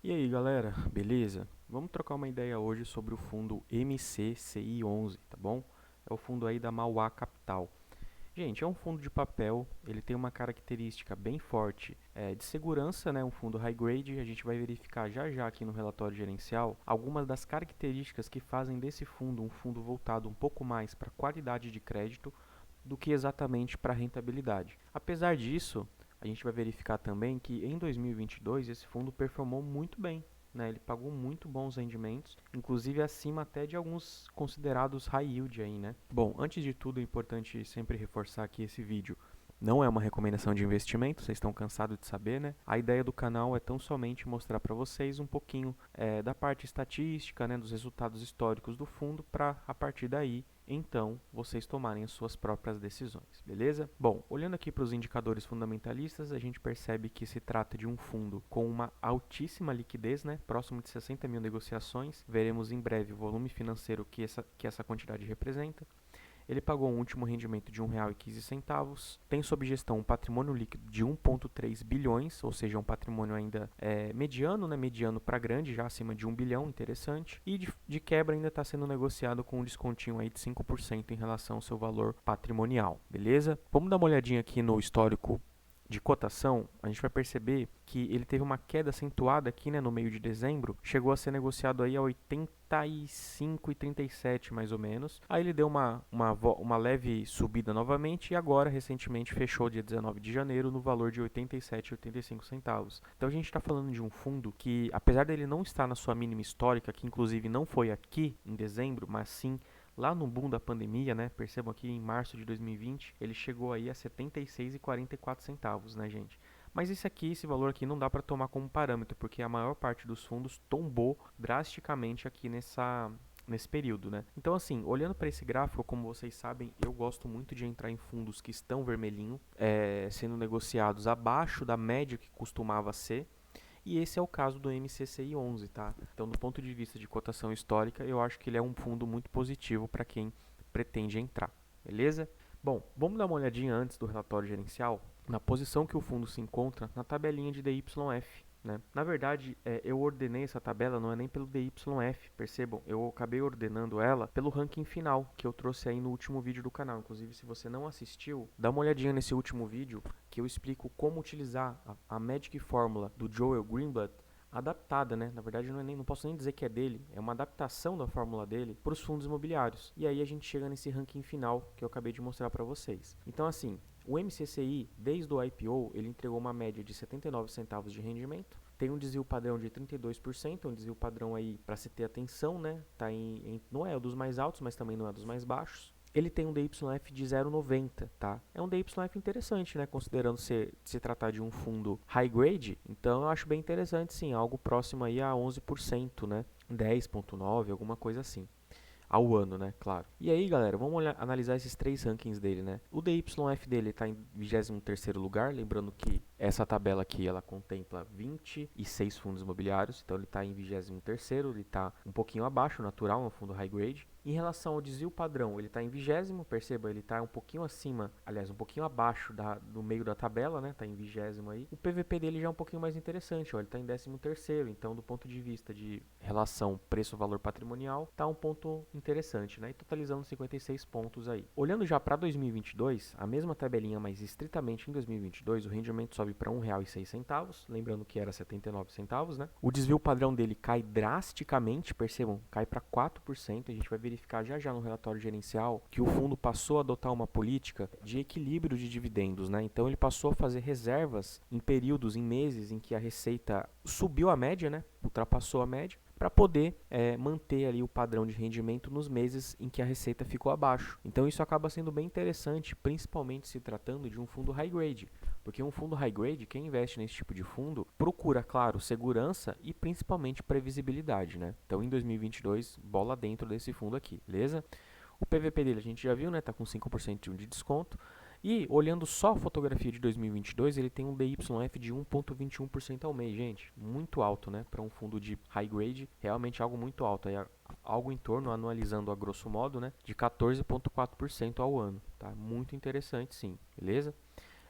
E aí galera, beleza? Vamos trocar uma ideia hoje sobre o fundo MCCI11, tá bom? É o fundo aí da Mauá Capital. Gente, é um fundo de papel, ele tem uma característica bem forte de segurança, né? Um fundo high grade. A gente vai verificar já já aqui no relatório gerencial algumas das características que fazem desse fundo um fundo voltado um pouco mais para qualidade de crédito do que exatamente para rentabilidade. Apesar disso, a gente vai verificar também que em 2022 esse fundo performou muito bem, né? Ele pagou muito bons rendimentos, inclusive acima até de alguns considerados high yield aí, né? Bom, antes de tudo é importante sempre reforçar que esse vídeo não é uma recomendação de investimento, vocês estão cansados de saber, né? A ideia do canal é tão somente mostrar para vocês um pouquinho da parte estatística, né, dos resultados históricos do fundo, para a partir daí então vocês tomarem as suas próprias decisões, beleza? Bom, olhando aqui para os indicadores fundamentalistas, a gente percebe que se trata de um fundo com uma altíssima liquidez, né? Próximo de 60 mil negociações. Veremos em breve o volume financeiro que essa quantidade representa. Ele pagou um último rendimento de R$ 1,15, tem sob gestão um patrimônio líquido de 1,3 bilhões, ou seja, um patrimônio ainda mediano, né? Mediano para grande, já acima de 1 bilhão, interessante. E de quebra ainda está sendo negociado com um descontinho aí de 5% em relação ao seu valor patrimonial, beleza? Vamos dar uma olhadinha aqui no histórico de cotação. A gente vai perceber que ele teve uma queda acentuada aqui, né, no meio de dezembro, chegou a ser negociado aí a 85,37 mais ou menos. Aí ele deu uma leve subida novamente e agora recentemente fechou dia 19 de janeiro no valor de 87,85 centavos. Então a gente está falando de um fundo que, apesar dele não estar na sua mínima histórica, que inclusive não foi aqui em dezembro, mas sim lá no boom da pandemia, né? Percebam aqui em março de 2020, ele chegou aí a 76,44 centavos, né, gente? Mas esse valor aqui não dá para tomar como parâmetro, porque a maior parte dos fundos tombou drasticamente aqui nesse período, né? Então, assim, olhando para esse gráfico, como vocês sabem, eu gosto muito de entrar em fundos que estão vermelhinho, sendo negociados abaixo da média que costumava ser. E esse é o caso do MCCI 11, tá? Então, do ponto de vista de cotação histórica, eu acho que ele é um fundo muito positivo para quem pretende entrar, beleza? Bom, vamos dar uma olhadinha antes do relatório gerencial na posição que o fundo se encontra na tabelinha de DYF. Né? Na verdade, eu ordenei essa tabela, não é nem pelo DYF, percebam, eu acabei ordenando ela pelo ranking final, que eu trouxe aí no último vídeo do canal. Inclusive, se você não assistiu, dá uma olhadinha nesse último vídeo, que eu explico como utilizar a Magic Fórmula do Joel Greenblatt, adaptada, né? Na verdade, não posso nem dizer que é dele, é uma adaptação da fórmula dele para os fundos imobiliários. E aí a gente chega nesse ranking final que eu acabei de mostrar para vocês. Então, assim, o MCCI, desde o IPO, ele entregou uma média de 79 centavos de rendimento. Tem um desvio padrão de 32%, um desvio padrão aí para se ter atenção, né? Tá não é um dos mais altos, mas também não é dos mais baixos. Ele tem um DYF de 0,90, tá? É um DYF interessante, né? Considerando se tratar de um fundo high grade, então eu acho bem interessante, sim, algo próximo aí a 11%, né? 10,9, alguma coisa assim. Ao ano, né? Claro. E aí, galera, vamos analisar esses três rankings dele, né? O DYF dele está em 23º lugar, lembrando que essa tabela aqui, ela contempla 26 fundos imobiliários, então ele está em 23º, ele está um pouquinho abaixo, natural, é um fundo high grade. Em relação ao desvio padrão, ele está em 20º, perceba, ele está um pouquinho acima, aliás, um pouquinho abaixo do meio da tabela, né? Está em 20º aí. O PVP dele já é um pouquinho mais interessante, ó, ele está em 13º, então do ponto de vista de relação preço-valor patrimonial, está um ponto interessante, né? E totalizando 56 pontos aí. Olhando já para 2022, a mesma tabelinha, mas estritamente em 2022, o rendimento sobe para R$ 1,06, lembrando que era 79 centavos, né? O desvio padrão dele cai drasticamente, percebam, cai para 4%. A gente vai verificar já no relatório gerencial que o fundo passou a adotar uma política de equilíbrio de dividendos, né? Então ele passou a fazer reservas em períodos, em meses em que a receita subiu a média, né? Ultrapassou a média, para poder manter ali o padrão de rendimento nos meses em que a receita ficou abaixo. Então isso acaba sendo bem interessante, principalmente se tratando de um fundo high grade, porque um fundo high grade, quem investe nesse tipo de fundo, procura, claro, segurança e principalmente previsibilidade, né? Então em 2022, bola dentro desse fundo aqui, beleza? O PVP dele a gente já viu, né? Tá com 5% de desconto. E olhando só a fotografia de 2022, ele tem um DYF de 1,21% ao mês, gente. Muito alto, né? Para um fundo de high grade, realmente algo muito alto. Aí, algo em torno, anualizando a grosso modo, né? De 14,4% ao ano. Tá? Muito interessante, sim. Beleza?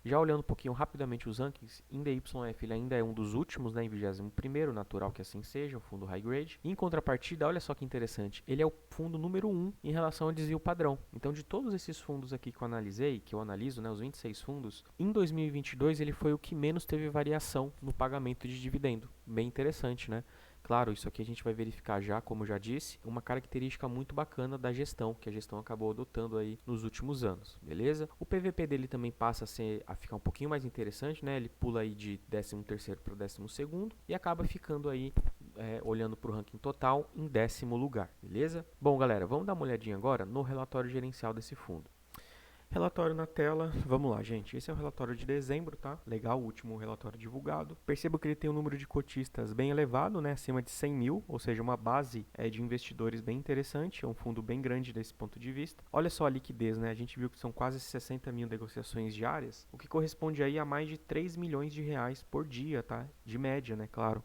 Já olhando um pouquinho rapidamente os rankings, INDYF ele ainda é um dos últimos, né, em 21º, natural que assim seja, o fundo high grade. Em contrapartida, olha só que interessante, ele é o fundo número 1 em relação ao desvio padrão. Então, de todos esses fundos aqui que eu analisei, que eu analiso, né, os 26 fundos, em 2022 ele foi o que menos teve variação no pagamento de dividendo. Bem interessante, né? Claro, isso aqui a gente vai verificar já, como eu já disse, uma característica muito bacana da gestão, que a gestão acabou adotando aí nos últimos anos, beleza? O PVP dele também passa a ficar um pouquinho mais interessante, né? Ele pula aí de 13º para o 12º e acaba ficando aí, olhando para o ranking total, em 10º lugar, beleza? Bom, galera, vamos dar uma olhadinha agora no relatório gerencial desse fundo. Relatório na tela, vamos lá, gente. Esse é o relatório de dezembro, tá? Legal, o último relatório divulgado. Percebo que ele tem um número de cotistas bem elevado, né? Acima de 100 mil, ou seja, uma base de investidores bem interessante. É um fundo bem grande desse ponto de vista. Olha só a liquidez, né? A gente viu que são quase 60 mil negociações diárias, o que corresponde aí a mais de 3 milhões de reais por dia, tá? De média, né? Claro.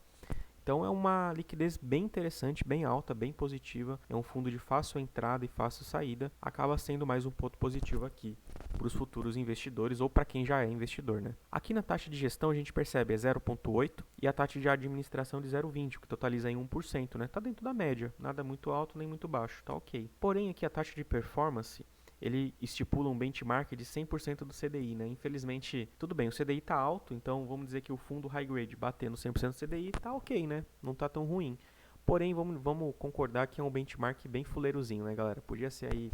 Então é uma liquidez bem interessante, bem alta, bem positiva. É um fundo de fácil entrada e fácil saída. Acaba sendo mais um ponto positivo aqui para os futuros investidores ou para quem já é investidor, né? Aqui na taxa de gestão a gente percebe 0,8 e a taxa de administração de 0,20, o que totaliza em 1%, né? Tá dentro da média, nada muito alto nem muito baixo, tá ok. Porém aqui a taxa de performance ele estipula um benchmark de 100% do CDI, né? Infelizmente, tudo bem, o CDI está alto, então vamos dizer que o fundo high grade batendo 100% do CDI está ok, né? Não está tão ruim. Porém, vamos concordar que é um benchmark bem fuleirozinho, né, galera? Podia ser aí,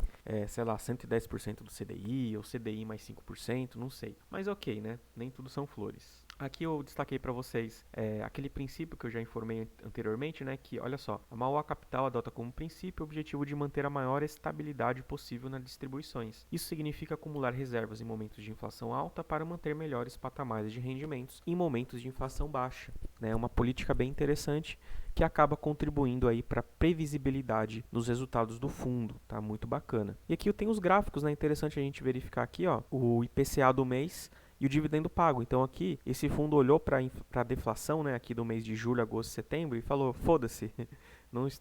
sei lá, 110% do CDI ou CDI mais 5%, não sei. Mas ok, né? Nem tudo são flores. Aqui eu destaquei para vocês aquele princípio que eu já informei anteriormente, né? Que, olha só, a Mauá Capital adota como princípio o objetivo de manter a maior estabilidade possível nas distribuições. Isso significa acumular reservas em momentos de inflação alta para manter melhores patamares de rendimentos em momentos de inflação baixa. É uma política bem interessante que acaba contribuindo aí para a previsibilidade nos resultados do fundo, tá? Muito bacana. E aqui eu tenho os gráficos, né? Interessante a gente verificar aqui, ó, o IPCA do mês e o dividendo pago. Então aqui, esse fundo olhou para a deflação, né, aqui do mês de julho, agosto, setembro e falou, foda-se,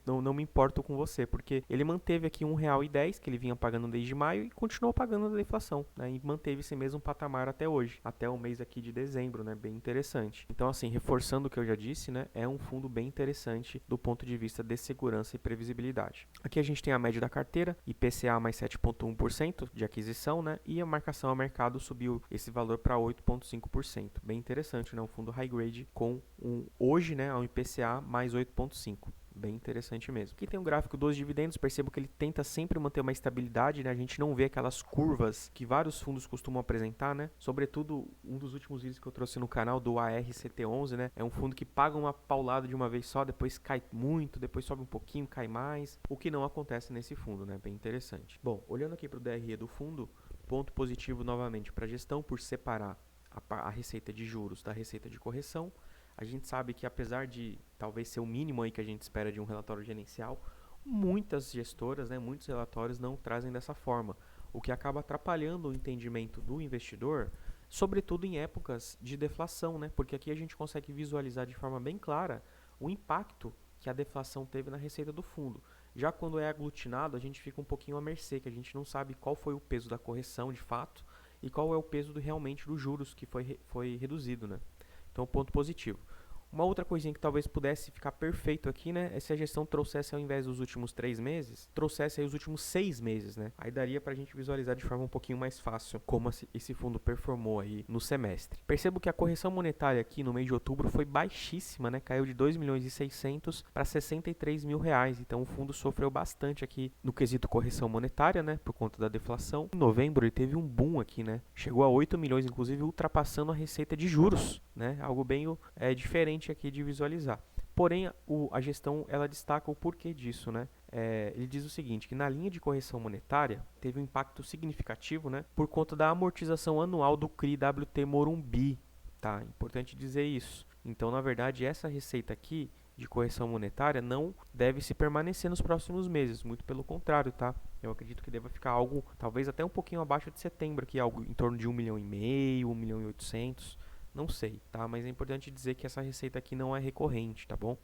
não me importo com você, porque ele manteve aqui R$1,10 que ele vinha pagando desde maio e continuou pagando a deflação, né, e manteve esse mesmo patamar até hoje, até o mês aqui de dezembro, né, bem interessante. Então assim, reforçando o que eu já disse, né, é um fundo bem interessante do ponto de vista de segurança e previsibilidade. Aqui a gente tem a média da carteira, IPCA mais 7,1% de aquisição, né, e a marcação ao mercado subiu esse valor para 8,5%. Bem interessante, né, um fundo high grade com hoje, né, um IPCA mais 8,5%. Bem interessante mesmo. Aqui tem um gráfico dos dividendos, percebo que ele tenta sempre manter uma estabilidade, né? A gente não vê aquelas curvas que vários fundos costumam apresentar, né? Sobretudo, um dos últimos vídeos que eu trouxe no canal do ARCT11, né? É um fundo que paga uma paulada de uma vez só, depois cai muito, depois sobe um pouquinho, cai mais, o que não acontece nesse fundo, né? Bem interessante. Bom, olhando aqui para o DRE do fundo, ponto positivo novamente para a gestão por separar a receita de juros da receita de correção. A gente sabe que apesar de talvez ser o mínimo aí que a gente espera de um relatório gerencial, muitas gestoras, né, muitos relatórios não trazem dessa forma, o que acaba atrapalhando o entendimento do investidor, sobretudo em épocas de deflação, né, porque aqui a gente consegue visualizar de forma bem clara o impacto que a deflação teve na receita do fundo. Já quando é aglutinado, a gente fica um pouquinho à mercê, que a gente não sabe qual foi o peso da correção de fato e qual é o peso realmente dos juros que foi reduzido, né? Então, ponto positivo. Uma outra coisinha que talvez pudesse ficar perfeito aqui, né, é se a gestão trouxesse, ao invés dos últimos 3 meses, trouxesse aí os últimos 6 meses, né? Aí daria pra gente visualizar de forma um pouquinho mais fácil como esse fundo performou aí no semestre. Percebo que a correção monetária aqui no mês de outubro foi baixíssima, né? Caiu de 2.600.000 para 63 mil reais. Então o fundo sofreu bastante aqui no quesito correção monetária, né? Por conta da deflação. Em novembro ele teve um boom aqui, né? Chegou a 8 milhões, inclusive ultrapassando a receita de juros, né? Algo bem diferente aqui de visualizar. Porém, a gestão ela destaca o porquê disso, né? Ele diz o seguinte, que na linha de correção monetária teve um impacto significativo, né? Por conta da amortização anual do CRI WT Morumbi, tá? Importante dizer isso. Então, na verdade, essa receita aqui de correção monetária não deve se permanecer nos próximos meses, muito pelo contrário, tá? Eu acredito que deva ficar algo, talvez até um pouquinho abaixo de setembro, aqui algo em torno de 1,5 milhão, 1.800.000, não sei, tá? Mas é importante dizer que essa receita aqui não é recorrente, tá bom?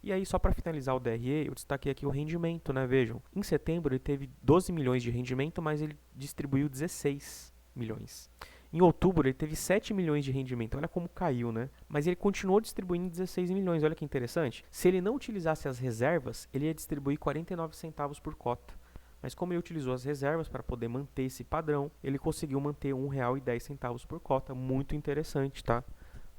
E aí, só para finalizar o DRE, eu destaquei aqui o rendimento, né? Vejam, em setembro ele teve 12 milhões de rendimento, mas ele distribuiu 16 milhões. Em outubro ele teve 7 milhões de rendimento, olha como caiu, né? Mas ele continuou distribuindo 16 milhões, olha que interessante. Se ele não utilizasse as reservas, ele ia distribuir 49 centavos por cota. Mas como ele utilizou as reservas para poder manter esse padrão, ele conseguiu manter R$ 1,10 por cota, muito interessante, tá?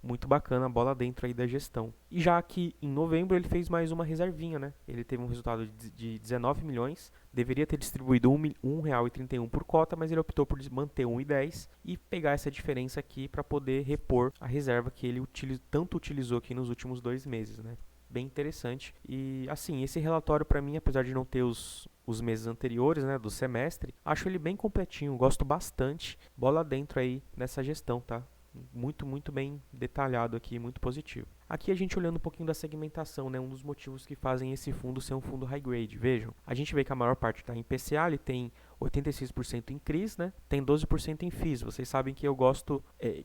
Muito bacana a bola dentro aí da gestão. E já aqui em novembro ele fez mais uma reservinha, né? Ele teve um resultado de 19 milhões, deveria ter distribuído R$ 1,31 por cota, mas ele optou por manter 1,10 e pegar essa diferença aqui para poder repor a reserva que ele tanto utilizou aqui nos últimos 2 meses, né? Bem interessante. E assim, esse relatório para mim, apesar de não ter os meses anteriores, né, do semestre, acho ele bem completinho, gosto bastante. Bola dentro aí nessa gestão, tá? Muito bem detalhado aqui, muito positivo. Aqui a gente olhando um pouquinho da segmentação, né, um dos motivos que fazem esse fundo ser um fundo high grade. Vejam, a gente vê que a maior parte está em PCA, ele tem 86% em CRIs, né, tem 12% em FIIs. Vocês sabem que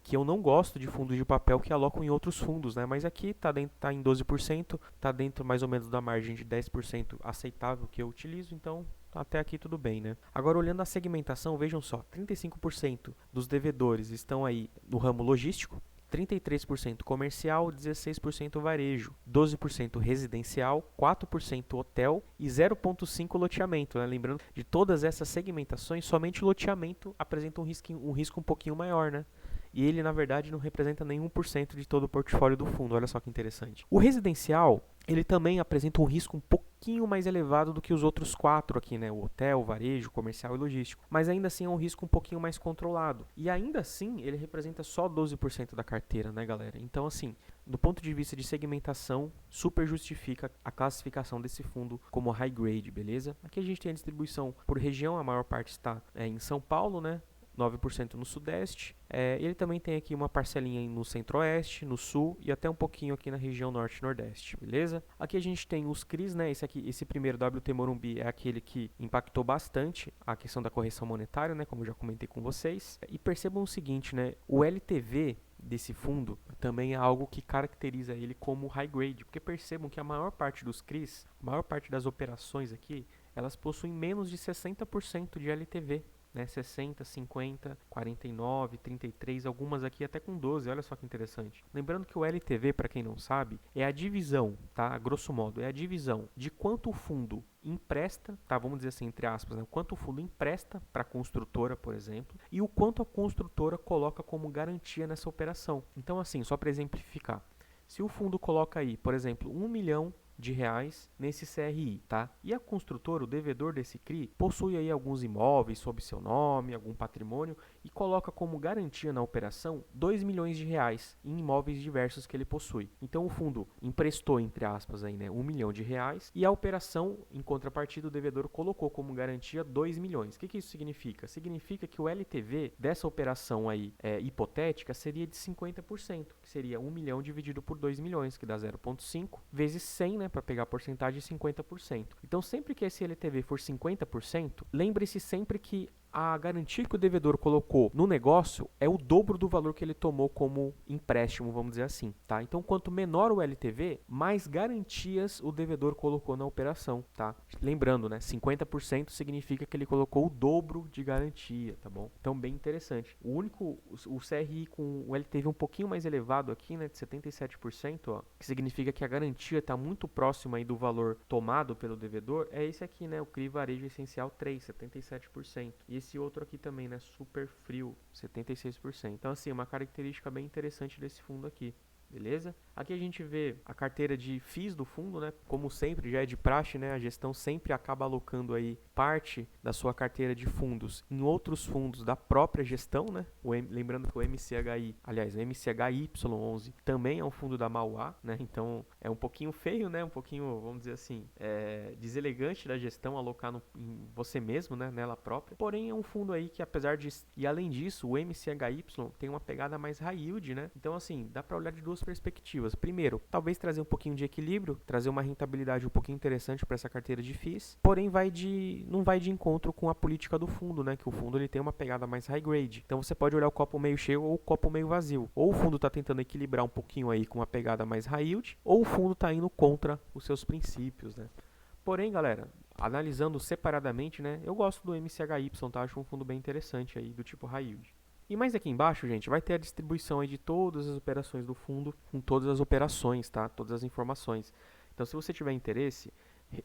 que eu não gosto de fundos de papel que alocam em outros fundos, né, mas aqui tá em 12%, tá dentro mais ou menos da margem de 10% aceitável que eu utilizo, então até aqui tudo bem, né? Agora, olhando a segmentação, vejam só, 35% dos devedores estão aí no ramo logístico, 33% comercial, 16% varejo, 12% residencial, 4% hotel e 0,5% loteamento, né? Lembrando, de todas essas segmentações, somente o loteamento apresenta um risco um pouquinho maior, né? E ele, na verdade, não representa nenhum por cento de todo o portfólio do fundo. Olha só que interessante. O residencial, ele também apresenta um risco um pouquinho mais elevado do que os outros 4 aqui, né? O hotel, varejo, comercial e logístico. Mas ainda assim é um risco um pouquinho mais controlado. E ainda assim, ele representa só 12% da carteira, né, galera? Então, assim, do ponto de vista de segmentação, super justifica a classificação desse fundo como high grade, beleza? Aqui a gente tem a distribuição por região, a maior parte está em São Paulo, né? 9% no Sudeste. Ele também tem aqui uma parcelinha no Centro-Oeste, no Sul e até um pouquinho aqui na região Norte e Nordeste, beleza? Aqui a gente tem os CRIs, né? Esse primeiro WT Morumbi é aquele que impactou bastante a questão da correção monetária, né? Como eu já comentei com vocês. E percebam o seguinte, né? O LTV desse fundo também é algo que caracteriza ele como high grade, porque percebam que a maior parte dos CRIs, a maior parte das operações aqui, elas possuem menos de 60% de LTV. Né, 60, 50, 49, 33, algumas aqui até com 12, olha só que interessante. Lembrando que o LTV, para quem não sabe, é a divisão, tá? A grosso modo, é a divisão de quanto o fundo empresta, tá? Vamos dizer assim, entre aspas, né? Quanto o fundo empresta para a construtora, por exemplo, e o quanto a construtora coloca como garantia nessa operação. Então, assim, só para exemplificar, se o fundo coloca aí, por exemplo, R$ 1 milhão nesse CRI, tá? E a construtora, o devedor desse CRI, possui aí alguns imóveis sob seu nome, algum patrimônio e coloca como garantia na operação R$ 2 milhões em imóveis diversos que ele possui. Então o fundo emprestou, entre aspas, aí, né, R$ 1 milhão e a operação, em contrapartida, o devedor colocou como garantia 2 milhões. O que isso significa? Significa que o LTV dessa operação aí hipotética seria de 50%, que seria 1 milhão dividido por 2 milhões, que dá 0,5 vezes 100, né, para pegar a porcentagem de 50%. Então, sempre que esse LTV for 50%, lembre-se sempre que a garantia que o devedor colocou no negócio é o dobro do valor que ele tomou como empréstimo, vamos dizer assim, tá? Então, quanto menor o LTV, mais garantias o devedor colocou na operação, tá? Lembrando, né, 50% significa que ele colocou o dobro de garantia, tá bom? Então, bem interessante. O CRI com o LTV um pouquinho mais elevado aqui, né, de 77%, ó, que significa que a garantia está muito próxima aí do valor tomado pelo devedor, é esse aqui, né, o CRI Varejo Essencial 3, 77%. E esse outro aqui também, né, super frio, 76%. Então, assim, uma característica bem interessante desse fundo aqui. Beleza? Aqui a gente vê a carteira de FIIs do fundo, né? Como sempre, já é de praxe, né? A gestão sempre acaba alocando aí parte da sua carteira de fundos em outros fundos da própria gestão, né? Lembrando que o MCHI, aliás, o MCHY11 também é um fundo da Mauá, né? Então é um pouquinho feio, né? Um pouquinho, vamos dizer assim, deselegante da gestão alocar em você mesmo, né? Nela própria. Porém, é um fundo aí que, apesar de... E além disso, o MCHY tem uma pegada mais high yield, né? Então, assim, dá para olhar de duas perspectivas. Primeiro, talvez trazer um pouquinho de equilíbrio, trazer uma rentabilidade um pouquinho interessante para essa carteira de FIIs, porém não vai de encontro com a política do fundo, né? Que o fundo ele tem uma pegada mais high grade. Então você pode olhar o copo meio cheio ou o copo meio vazio. Ou o fundo está tentando equilibrar um pouquinho aí com uma pegada mais high yield, ou o fundo está indo contra os seus princípios, né? Porém, galera, analisando separadamente, né? Eu gosto do MCHY, tá? Acho um fundo bem interessante aí, do tipo high yield. E mais aqui embaixo, gente, vai ter a distribuição aí de todas as operações do fundo, com todas as operações, tá? Todas as informações. Então, se você tiver interesse,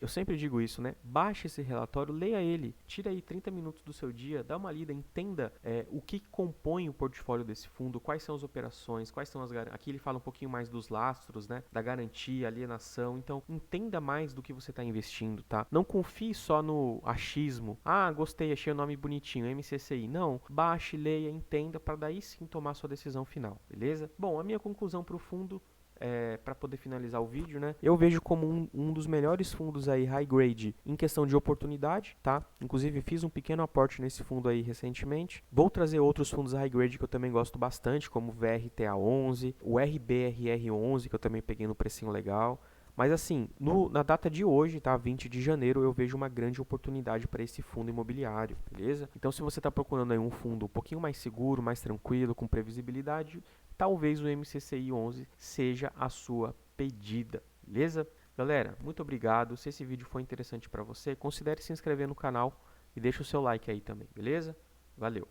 eu sempre digo isso, né? Baixe esse relatório, leia ele, tira aí 30 minutos do seu dia, dá uma lida, entenda o que compõe o portfólio desse fundo, quais são as operações, quais são as garantias. Aqui ele fala um pouquinho mais dos lastros, né? Da garantia, alienação. Então, entenda mais do que você está investindo, tá? Não confie só no achismo. Ah, gostei, achei o nome bonitinho, MCCI. Não, baixe, leia, entenda, para daí sim tomar sua decisão final, beleza? Bom, a minha conclusão para o fundo para poder finalizar o vídeo, né? Eu vejo como um dos melhores fundos aí high grade em questão de oportunidade, tá? Inclusive fiz um pequeno aporte nesse fundo aí recentemente. Vou trazer outros fundos high grade que eu também gosto bastante, como o VRTA11, o RBRR11 que eu também peguei no precinho legal. Mas assim, na data de hoje, tá, 20 de janeiro, eu vejo uma grande oportunidade para esse fundo imobiliário, beleza? Então, se você está procurando aí um fundo um pouquinho mais seguro, mais tranquilo, com previsibilidade, talvez o MCCI 11 seja a sua pedida, beleza? Galera, muito obrigado. Se esse vídeo foi interessante para você, considere se inscrever no canal e deixa o seu like aí também, beleza? Valeu!